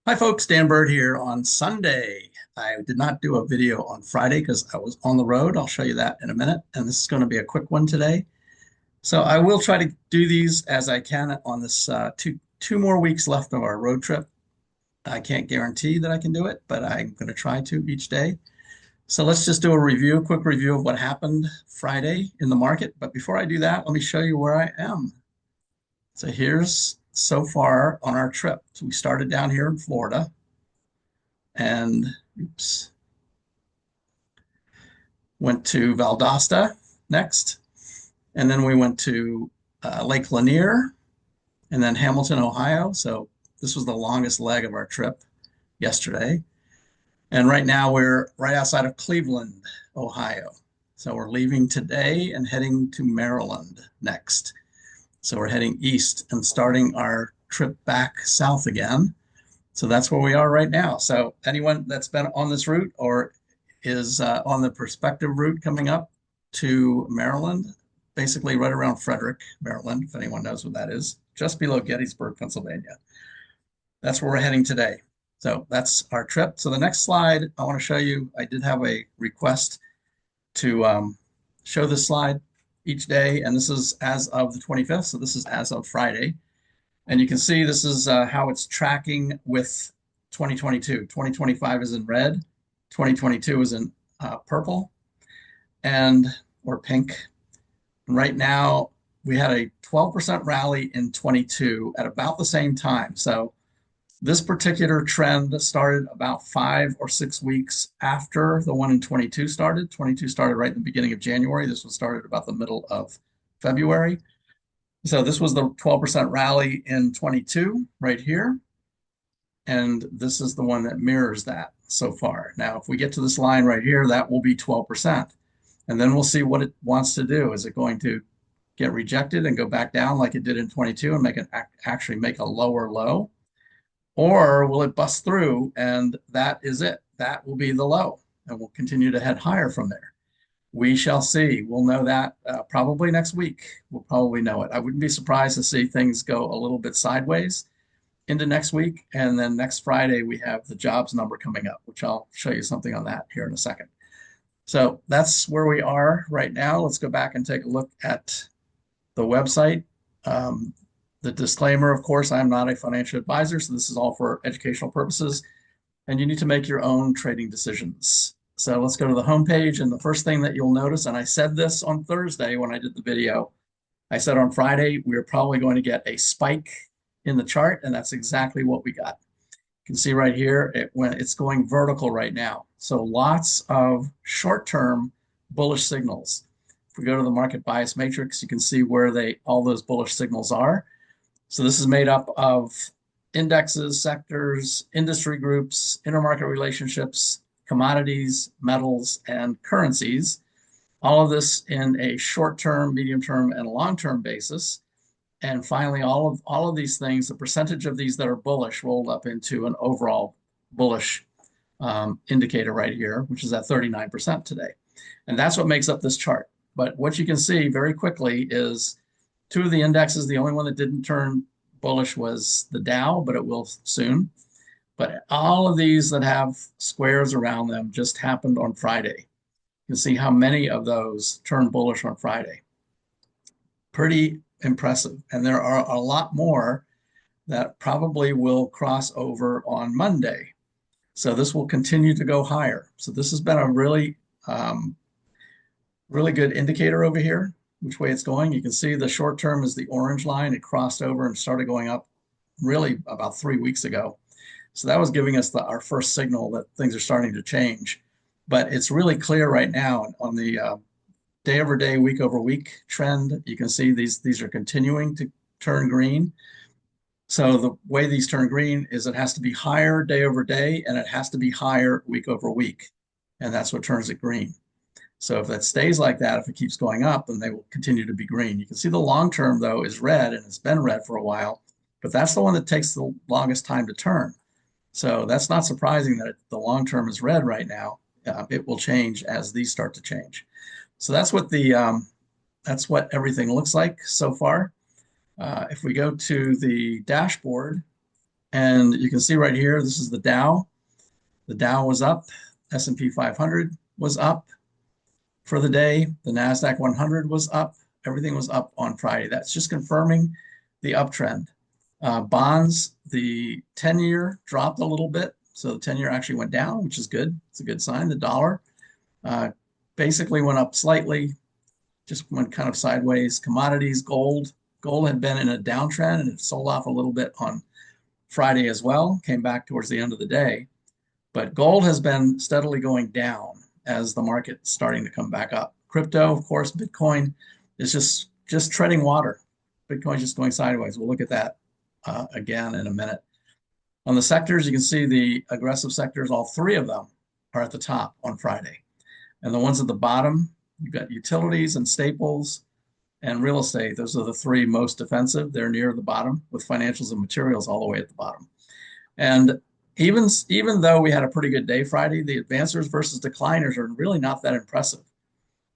Hi folks, Dan Bird here on Sunday. I did not do a video on Friday because I was on the road. I'll show you that in a minute. And this is going to be a quick one today. So I will try to do these as I can on this two more weeks left of our road trip. I can't guarantee that I can do it, but I'm going to try to each day. So let's just do a quick review of what happened Friday in the market. But before I do that, let me show you where I am. So here's so far on our trip. So we started down here in Florida and oops, went to Valdosta next, and then we went to Lake Lanier, and then Hamilton, Ohio. So this was the longest leg of our trip yesterday. And right now we're right outside of Cleveland, Ohio. So we're leaving today and heading to Maryland next. So we're heading east and starting our trip back south again. So that's where we are right now. So anyone that's been on this route or is on the prospective route coming up to Maryland, basically right around Frederick, Maryland, if anyone knows what that is, just below Gettysburg, Pennsylvania. That's where we're heading today. So that's our trip. So the next slide, I want to show you, I did have a request to show this slide each day, and this is as of the 25th. So this is as of Friday. And you can see this is how it's tracking with 2022. 2025 is in red, 2022 is in purple and or pink. And right now, we had a 12% rally in 22 at about the same time. So this particular trend started about 5 or 6 weeks after the one in 22 started. 22 started right in the beginning of January. This one started about the middle of February. So this was the 12% rally in 22 right here. And this is the one that mirrors that so far. Now, if we get to this line right here, that will be 12%. And then we'll see what it wants to do. Is it going to get rejected and go back down like it did in 22 and make it actually make a lower low? Or will it bust through and that is it? That will be the low and we'll continue to head higher from there. We shall see. We'll know that probably next week. We'll probably know it. I wouldn't be surprised to see things go a little bit sideways into next week. And then next Friday, we have the jobs number coming up, which I'll show you something on that here in a second. So that's where we are right now. Let's go back and take a look at the website. The disclaimer, of course, I'm not a financial advisor, so this is all for educational purposes, and you need to make your own trading decisions. So let's go to the homepage, and the first thing that you'll notice, and I said this on Thursday when I did the video, I said on Friday we're probably going to get a spike in the chart, and that's exactly what we got. You can see right here, it's going vertical right now. So lots of short-term bullish signals. If we go to the market bias matrix, you can see where all those bullish signals are. So this is made up of indexes, sectors, industry groups, intermarket relationships, commodities, metals, and currencies. All of this in a short-term, medium-term, and long-term basis. And finally, all of these things, the percentage of these that are bullish rolled up into an overall bullish indicator right here, which is at 39% today. And that's what makes up this chart. But what you can see very quickly is two of the indexes, the only one that didn't turn bullish was the Dow, but it will soon. But all of these that have squares around them just happened on Friday. You can see how many of those turned bullish on Friday. Pretty impressive. And there are a lot more that probably will cross over on Monday. So this will continue to go higher. So this has been a really, really good indicator over here, which way it's going. You can see the short term is the orange line. It crossed over and started going up really about 3 weeks ago. So that was giving us our first signal that things are starting to change. But it's really clear right now on the day over day, week over week trend. You can see these are continuing to turn green. So the way these turn green is it has to be higher day over day and it has to be higher week over week. And that's what turns it green. So if that stays like that, if it keeps going up, then they will continue to be green. You can see the long term, though, is red, and it's been red for a while, but that's the one that takes the longest time to turn. So that's not surprising that the long term is red right now. It will change as these start to change. So that's what everything looks like so far. If we go to the dashboard, And you can see right here, this is the Dow. The Dow was up. S&P 500 was up for the day. The NASDAQ 100 was up. Everything was up on Friday. That's just confirming the uptrend. Bonds, the 10-year dropped a little bit. So the 10-year actually went down, which is good. It's a good sign. The dollar basically went up slightly, just went kind of sideways. Commodities, gold. Gold had been in a downtrend and it sold off a little bit on Friday as well, came back towards the end of the day. But gold has been steadily going down as the market's starting to come back up. Crypto, of course, Bitcoin is just treading water. Bitcoin just going sideways. We'll look at that again in a minute. On the sectors, you can see the aggressive sectors, all three of them are at the top on Friday. And the ones at the bottom, you've got utilities and staples and real estate. Those are the three most defensive. They're near the bottom, with financials and materials all the way at the bottom. And even though we had a pretty good day Friday, the advancers versus decliners are really not that impressive.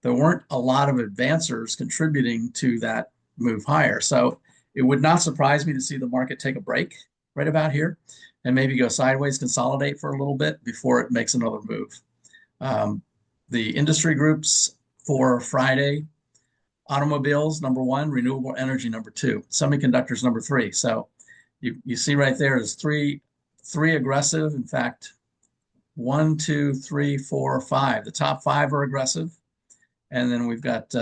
There weren't a lot of advancers contributing to that move higher. So it would not surprise me to see the market take a break right about here and maybe go sideways, consolidate for a little bit before it makes another move. The industry groups for Friday: automobiles, number one; renewable energy, number two; semiconductors, number three. So you see right there, there's three aggressive. In fact, 1, 2, 3, 4, 5. The top five are aggressive. And then we've got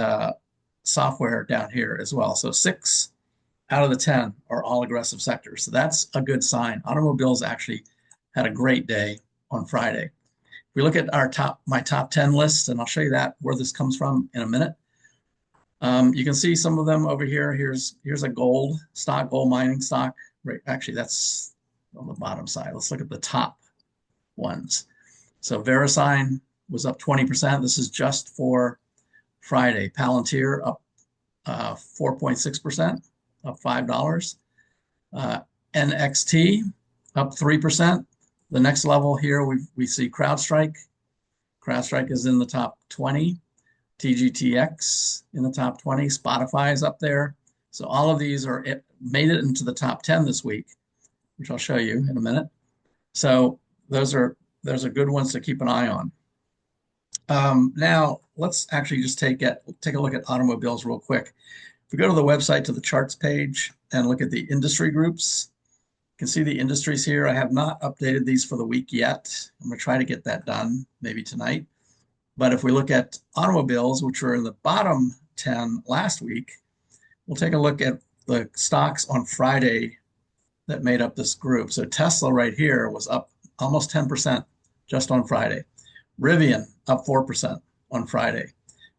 software down here as well. So 6 out of the 10 are all aggressive sectors. So that's a good sign. Automobiles actually had a great day on Friday. If we look at my top 10 list, and I'll show you that where this comes from in a minute. You can see some of them over here. Here's a gold stock, gold mining stock. Right, actually, that's on the bottom side. Let's look at the top ones. So VeriSign was up 20%. This is just for Friday. Palantir up 4.6%, up $5. NXT up 3%. The next level here, we see CrowdStrike. CrowdStrike is in the top 20. TGTX in the top 20. Spotify is up there. So all of these made it into the top 10 this week, which I'll show you in a minute. So those are good ones to keep an eye on. Now let's actually just take a look at automobiles real quick. If we go to the website, to the charts page, and look at the industry groups, you can see the industries here. I have not updated these for the week yet. I'm going to try to get that done maybe tonight. But if we look at automobiles, which were in the bottom 10 last week, we'll take a look at the stocks on Friday that made up this group. So Tesla right here was up almost 10% just on Friday. Rivian up 4% on Friday.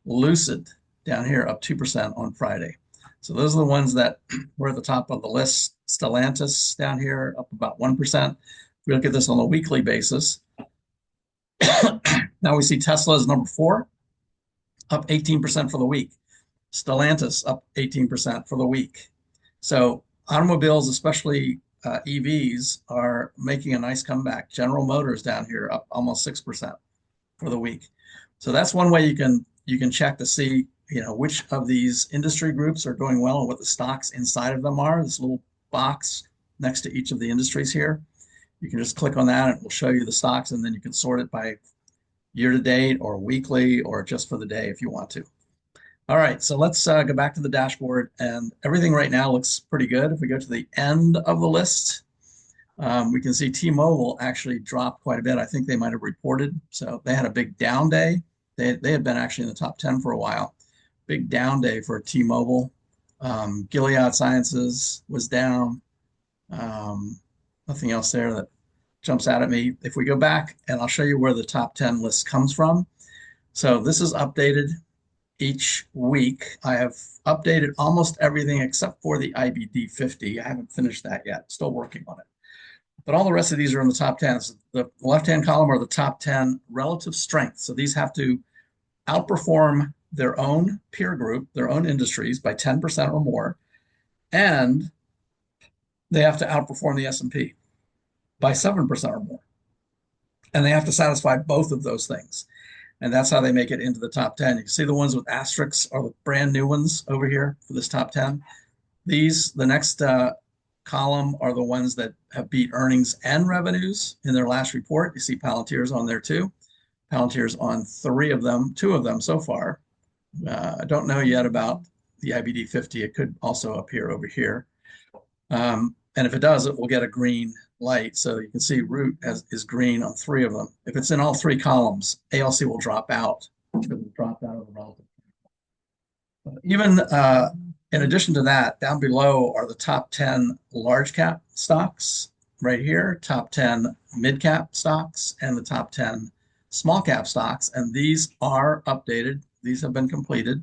Lucid down here up 2% on Friday. So those are the ones that were at the top of the list. Stellantis down here up about 1%. If we look at this on a weekly basis, now we see Tesla is number 4, up 18% for the week. Stellantis up 18% for the week. So automobiles, especially EVs, are making a nice comeback. General Motors down here up almost 6% for the week. So that's one way you can check to see which of these industry groups are doing well and what the stocks inside of them are. This little box next to each of the industries here. You can just click on that and it will show you the stocks, and then you can sort it by year to date or weekly or just for the day if you want to. All right, so let's go back to the dashboard, and everything right now looks pretty good. If we go to the end of the list, we can see T-Mobile actually dropped quite a bit. I think they might have reported. So they had a big down day. They had been actually in the top 10 for a while. Big down day for T-Mobile. Gilead Sciences was down. Nothing else there that jumps out at me. If we go back, and I'll show you where the top 10 list comes from. So this is updated each week. I have updated almost everything except for the IBD 50. I haven't finished that yet. Still working on it. But all the rest of these are in the top 10. So the left-hand column are the top 10 relative strength. So these have to outperform their own peer group, their own industries by 10% or more. And they have to outperform the S&P by 7% or more. And they have to satisfy both of those things. And that's how they make it into the top 10. You can see the ones with asterisks are the brand new ones over here for this top 10. These, the next column are the ones that have beat earnings and revenues in their last report. You see Palantir's on there too. Palantir's on three of them, two of them so far. I don't know yet about the IBD 50. It could also appear over here. And if it does, it will get a green light. So you can see root is green on three of them. If it's in all three columns, ALC will drop out. It will drop out of the relative. Even in addition to that, down below are the top 10 large cap stocks right here, top 10 mid cap stocks, and the top 10 small cap stocks. And these are updated. These have been completed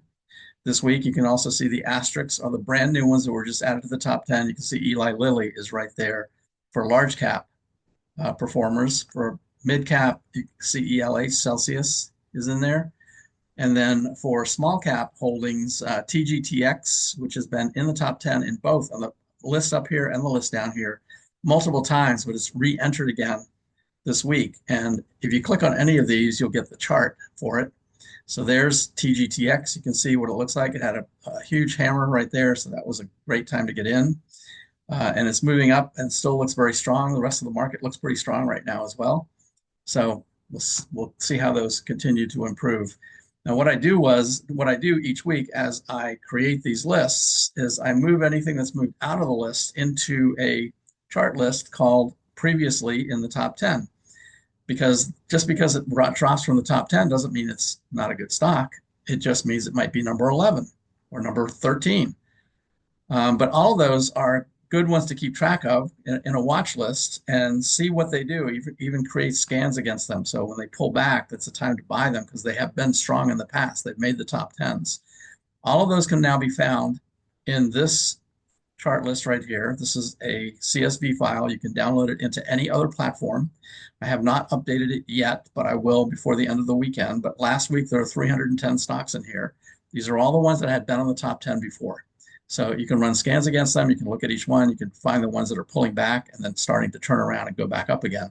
this week. You can also see the asterisks are the brand new ones that were just added to the top 10. You can see Eli Lilly is right there for large cap performers. For mid cap, you can see ELH Celsius is in there. And then for small cap holdings, TGTX, which has been in the top 10 in both on the list up here and the list down here multiple times, but it's re-entered again this week. And if you click on any of these, you'll get the chart for it. So there's TGTX. You can see what it looks like. It had a huge hammer right there. So that was a great time to get in. And it's moving up and still looks very strong. The rest of the market looks pretty strong right now as well. So we'll see how those continue to improve. Now, what I do each week as I create these lists is I move anything that's moved out of the list into a chart list called previously in the top 10. Because just because it drops from the top 10 doesn't mean it's not a good stock. It just means it might be number 11 or number 13. But all of those are good ones to keep track of in a watch list and see what they do, even create scans against them. So when they pull back, that's the time to buy them because they have been strong in the past. They've made the top 10s. All of those can now be found in this chart list right here. This is a CSV file. You can download it into any other platform. I have not updated it yet, but I will before the end of the weekend. But last week, there are 310 stocks in here. These are all the ones that had been on the top 10 before. So you can run scans against them. You can look at each one. You can find the ones that are pulling back and then starting to turn around and go back up again.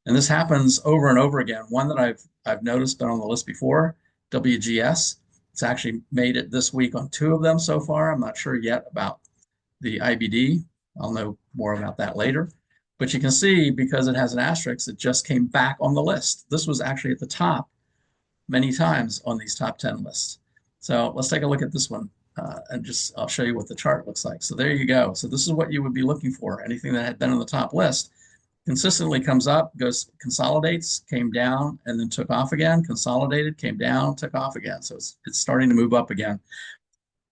And this happens over and over again. One that I've noticed been on the list before, WGS. It's actually made it this week on two of them so far. I'm not sure yet about the IBD. I'll know more about that later. But you can see because it has an asterisk, it just came back on the list. This was actually at the top many times on these top 10 lists. So let's take a look at this one. I'll show you what the chart looks like. So there you go. So this is what you would be looking for. Anything that had been on the top list consistently comes up, consolidates, came down, and then took off again, consolidated, came down, took off again. So it's starting to move up again.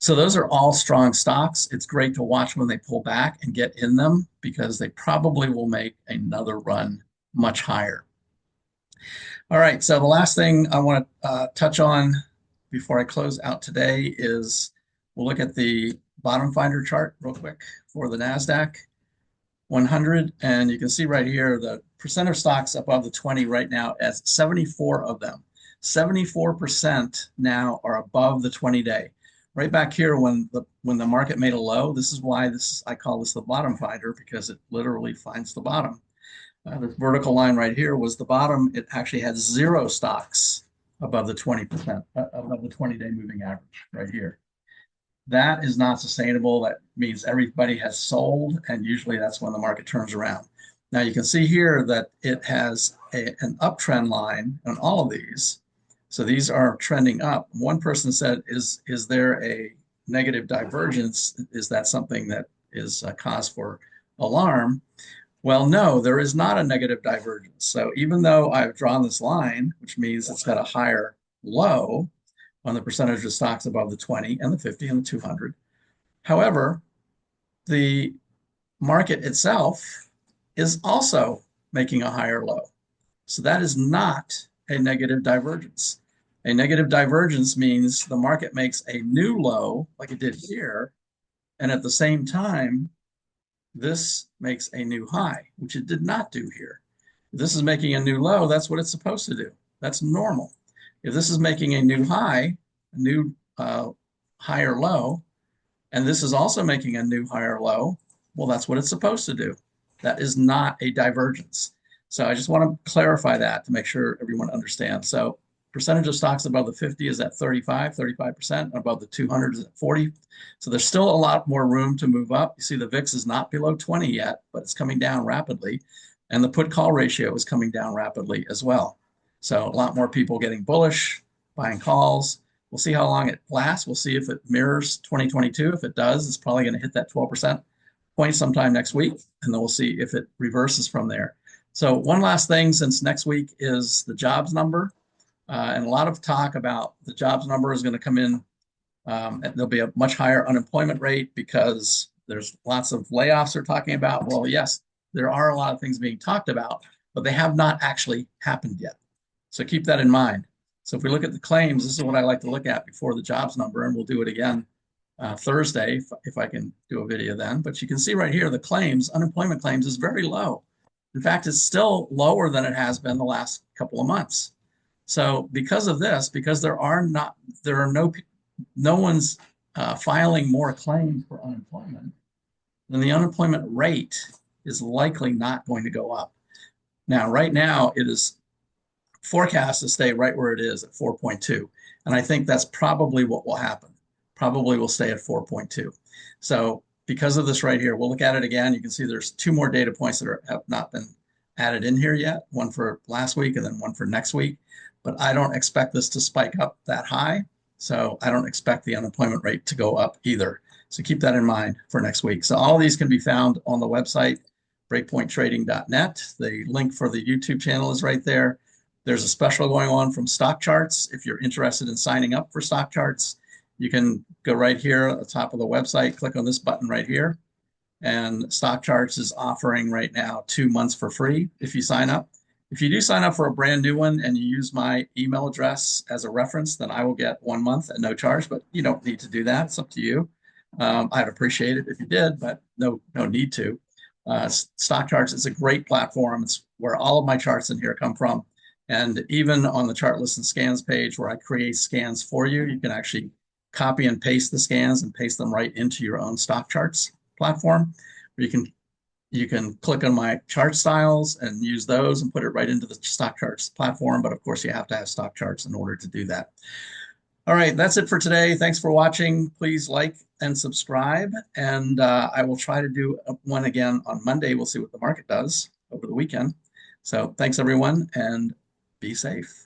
So those are all strong stocks. It's great to watch when they pull back and get in them because they probably will make another run much higher. All right, so the last thing I want to touch on before I close out today is we'll look at the bottom finder chart real quick for the NASDAQ 100. And you can see right here, the percent of stocks above the 20 right now as 74 of them. 74% now are above the 20-day. Right back here when the market made a low, this is why I call this the bottom finder because it literally finds the bottom. This vertical line right here was the bottom. It actually had 0 stocks above the 20%, above the 20-day moving average right here. That is not sustainable. That means everybody has sold, and usually that's when the market turns around. Now you can see here that it has an uptrend line on all of these. So these are trending up. One person said, is there a negative divergence? Is that something that is a cause for alarm? Well, no, there is not a negative divergence. So even though I've drawn this line, which means it's got a higher low on the percentage of stocks above the 20 and the 50 and the 200. However, the market itself is also making a higher low. So that is not a negative divergence. A negative divergence means the market makes a new low like it did here, and at the same time, this makes a new high, which it did not do here. If this is making a new low, that's what it's supposed to do. That's normal. If this is making a new high, a new higher low, and this is also making a new higher low, well, that's what it's supposed to do. That is not a divergence. So I just want to clarify that to make sure everyone understands. So Percentage of stocks above the 50 is at 35%, above the 200 is at 40. So there's still a lot more room to move up. You see the VIX is not below 20 yet, but it's coming down rapidly. And the put call ratio is coming down rapidly as well. So a lot more people getting bullish, buying calls. We'll see how long it lasts. We'll see if it mirrors 2022. If it does, it's probably going to hit that 12% point sometime next week. And then we'll see if it reverses from there. So one last thing, since next week is the jobs number, and a lot of talk about the jobs number is going to come in. And there'll be a much higher unemployment rate because there's lots of layoffs they're talking about. Well, yes, there are a lot of things being talked about, but they have not actually happened yet. So keep that in mind. So if we look at the claims, this is what I like to look at before the jobs number, and we'll do it again Thursday if I can do a video then. But you can see right here, the claims, unemployment claims is very low. In fact, it's still lower than it has been the last couple of months. So because of this, because no one's filing more claims for unemployment, then the unemployment rate is likely not going to go up. Now, right now, it is forecast to stay right where it is at 4.2. And I think that's probably what will happen. Probably will stay at 4.2. So because of this right here, we'll look at it again. You can see there's two more data points that have not been added in here yet, one for last week and then one for next week. But I don't expect this to spike up that high. So I don't expect the unemployment rate to go up either. So keep that in mind for next week. So all of these can be found on the website, breakpointtrading.net. The link for the YouTube channel is right there. There's a special going on from Stock Charts. If you're interested in signing up for Stock Charts, you can go right here at the top of the website, click on this button right here. And Stock Charts is offering right now 2 months for free if you sign up. If you do sign up for a brand new one and you use my email address as a reference, then I will get 1 month at no charge, but you don't need to do that. It's up to you. I'd appreciate it if you did, but no need to. Stock Charts is a great platform. It's where all of my charts in here come from. And even on the chart list and scans page where I create scans for you, you can actually copy and paste the scans and paste them right into your own Stock Charts platform. Where you can click on my chart styles and use those and put it right into the Stock Charts platform. But of course, you have to have Stock Charts in order to do that. All right, that's it for today. Thanks for watching. Please like and subscribe. And I will try to do one again on Monday. We'll see what the market does over the weekend. So thanks, everyone, and be safe.